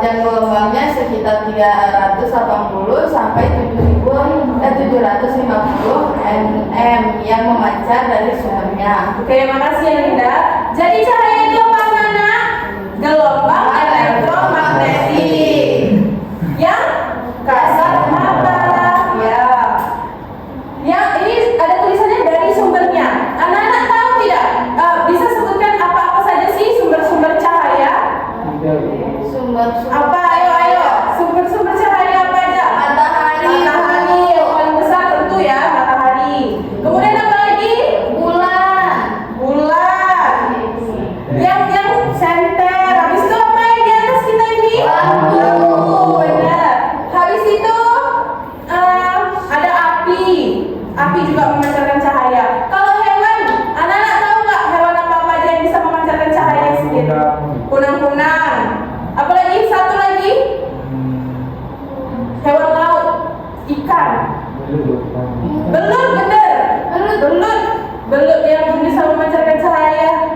panjang gelombangnya sekitar 380 sampai 750 nm yang memancar dari sumbernya. Oke, makasih ya Linda. Jadi cahaya itu apa anak? Gelombang elektromagnetik yang kasat mata. Ya. Ya, ini ada tulisannya dari sumbernya. Anak-anak tahu tidak? Bisa sebutkan apa-apa saja sih sumber-sumber cahaya? Apa? Ayo. Sumber-sumber cahaya apa aja? Matahari. Matahari yang paling besar tentu ya, matahari. Kemudian apa lagi? Bulan. Yang senter. Habis itu apa yang di atas kita ini? Lampu. Benar. Habis itu ada api. Api juga memancarkan cahaya. Kalau hewan, anak-anak tahu nggak hewan apa aja yang bisa memancarkan cahaya sendiri? Kunang-kunang. Apalagi satu lagi? Hewan laut, ikan. Belut, benar. Belut yang bisa memancarkan cahaya.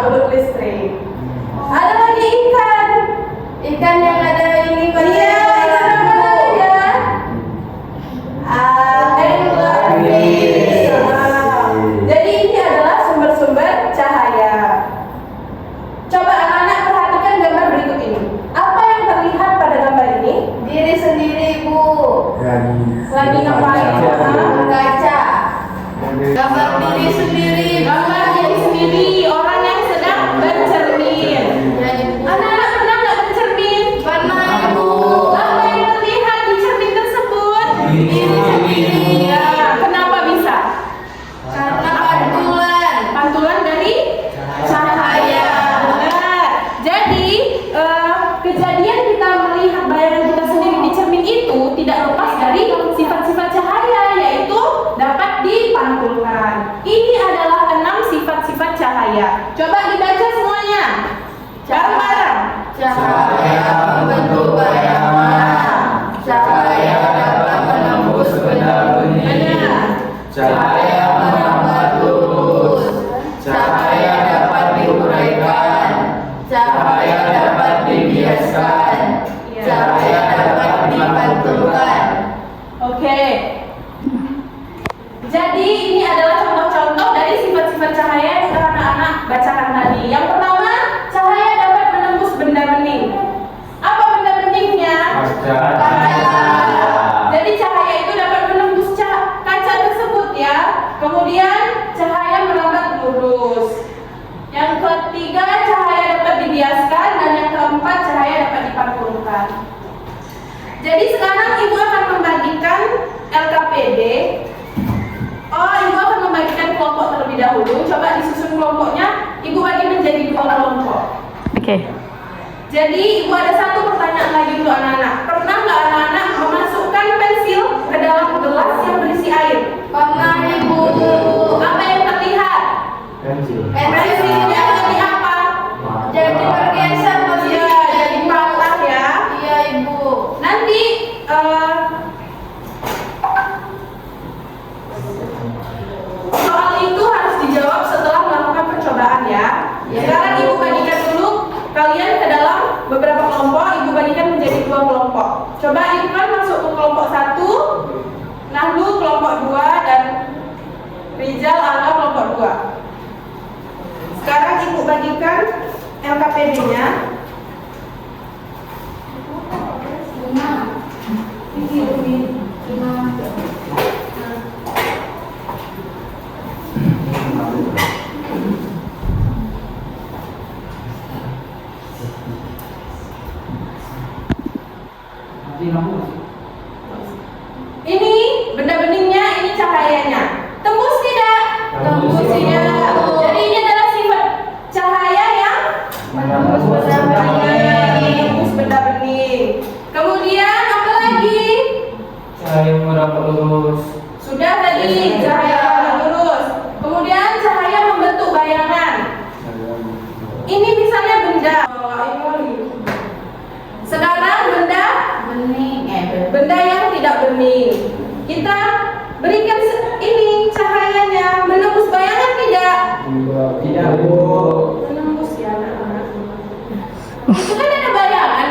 Belut listrik. Ada lagi ikan. Ikan yang ada ini Iya, ikan apa aja? anglerfish. Jadi ini adalah sumber-sumber cahaya. Coba anak-anak perhatikan gambar berikut ini. Apa yang terlihat pada gambar ini? Diri sendiri, Bu. Lagi ngapain? Berkaca. Gambar diri sendiri. Gambar diri sendiri, orang yang sedang bercermin. Anak-anak pernah nggak bercermin? Pernah, Ibu. Apa yang terlihat di cermin tersebut? Diri sendiri. Ya, kenapa bisa? Karena Pantulan dari cahaya. Benar. Jadi kejadian kita melihat bayangan kita sendiri di cermin itu tidak lepas dari sifat-sifat cahaya, yaitu dapat dipantulkan. Ini adalah 6 sifat-sifat cahaya. Coba dibaca semuanya. Bareng-bareng. Cahaya membentuk bayangan. Cahaya dapat menembus benda-benda. Benar. Cahaya merambat lurus. Cahaya dapat diuraikan. Cahaya dapat dibiaskan. Cahaya dapat dipantulkan. Oke. Jadi ini adalah contoh-contoh dari sifat-sifat cahaya yang sudah anak-anak bacakan tadi. Yang pertama, cahaya dapat menembus benda bening. Apa benda beningnya? Kaca. Jadi cahaya itu dapat menembus kaca tersebut ya. Kemudian cahaya merambat lurus. Yang ketiga, cahaya dapat dibiaskan, dan yang keempat, cahaya dapat dipantulkan. Jadi sekarang Ibu akan membagikan LKPD. Ibu akan membagikan kelompok terlebih dahulu. Coba disusun kelompoknya. Ibu bagi menjadi 2 kelompok. Oke. Jadi Ibu ada satu pertanyaan lagi untuk anak-anak. Pernah nggak anak-anak memasukkan pensil ke dalam gelas yang berisi air? Pernah, Ibu. Apa yang terlihat? Pensilnya jadi apa? Jadi bergeser Iya, posisinya. jadi patah ya. Iya, Ibu. Nanti soal itu harus dijawab setelah melakukan percobaan ya. Sekarang Ibu bagikan dulu kalian ke dalam beberapa kelompok. Ibu bagikan menjadi 2 kelompok. Coba Irfan masuk ke kelompok 1, Nahlu kelompok 2, dan Rizal Angga kelompok 2. Sekarang Ibu bagikan LKPD-nya. Ini benda beningnya, ini cahayanya. Tembus tidak? Tembus, tidak. Ibu. Jadi ini adalah sifat cahaya yang Menembus benda bening. menembus benda bening. Kemudian apa lagi? Cahaya merambat lurus. Sudah tadi cahaya merambat lurus. Kemudian cahaya membentuk bayangan. Ini misalnya benda. Sekarang benda Bening. benda yang tidak bening. Kita berikan ini cahayanya menembus bayangan tidak? Tidak, Bu. Menembus ya anak-anak. Itu kan ada bayangan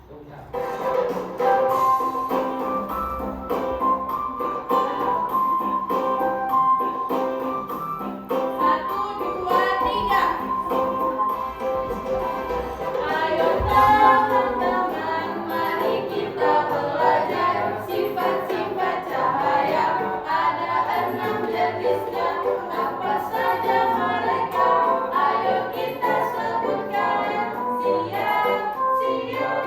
Satu, dua, tiga. Ayo teman-teman, mari kita belajar sifat-sifat cahaya. Ada 6 jenisnya, apa saja mereka? Ayo kita sebutkan. Siap, siap.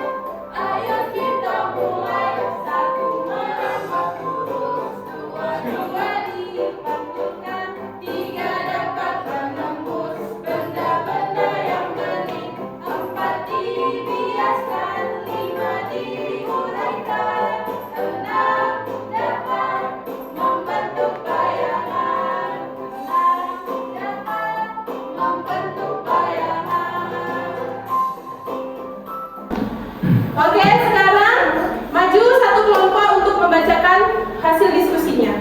Ayo kita mulai. 1 merambat lurus, 2 dipantulkan, 3 dapat menembus benda-benda yang bening, 4 dibiaskan, 5 diuraikan, 6 dapat membentuk bayangan, 6 dapat membentuk bayangan. Oke, sekarang maju satu kelompok untuk membacakan hasil diskusinya.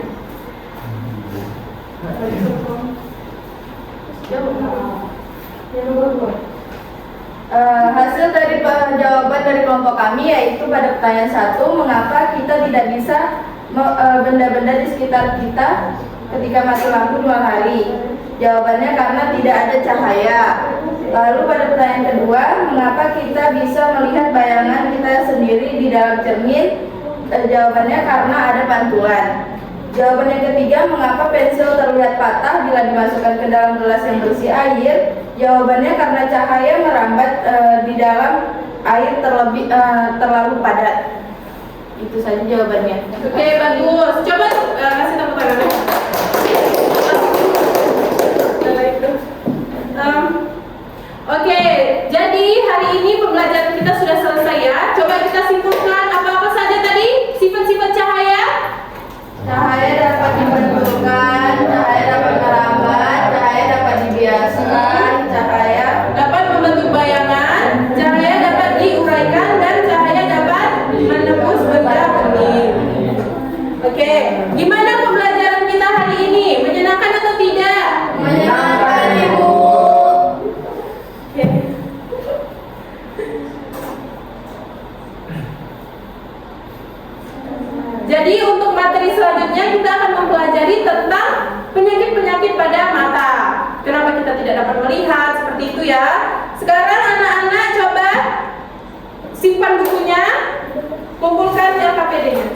Hasil dari jawaban dari kelompok kami yaitu pada pertanyaan 1, mengapa kita tidak bisa benda-benda di sekitar kita ketika mati lampu 2 hari? Jawabannya karena tidak ada cahaya. Lalu pada pertanyaan kedua, mengapa kita bisa melihat bayangan kita sendiri di dalam cermin? Jawabannya karena ada pantulan. Jawaban yang ketiga, mengapa pensil terlihat patah bila dimasukkan ke dalam gelas yang berisi air? Jawabannya karena cahaya merambat di dalam air terlalu padat. Itu saja jawabannya. Oke, bagus. Coba kasih tepuk tangan. Oke, jadi hari ini pembelajaran kita sudah selesai ya. Coba kita simpulkan apa-apa saja tadi sifat-sifat cahaya. Cahaya dapat dibentukkan, cahaya dapat merambat, cahaya dapat dibiaskan, cahaya Dapat membentuk bayangan, cahaya dapat diuraikan, dan cahaya dapat menembus benda bening. Oke, gimana pembelajaran kita hari ini? Menyenangkan atau tidak? menyenangkan, Ibu. Oke. Jadi untuk materi selanjutnya kita akan mempelajari tentang penyakit-penyakit pada mata. Kenapa kita tidak dapat melihat seperti itu ya? Sekarang anak-anak coba simpan bukunya, kumpulkan LKPD-nya.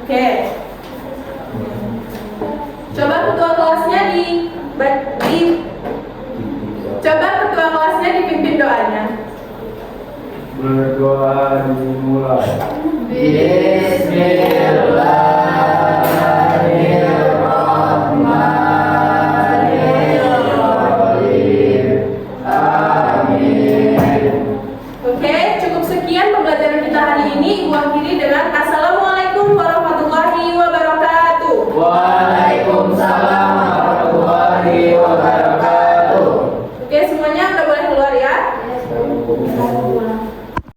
Oke. Coba ketua kelasnya coba ketua kelasnya dipimpin doanya. Berdoa dimulai. Bismillahirrahmanirrahim. Amin. Oke, cukup sekian pembelajaran kita hari ini. Ibu akhiri dengan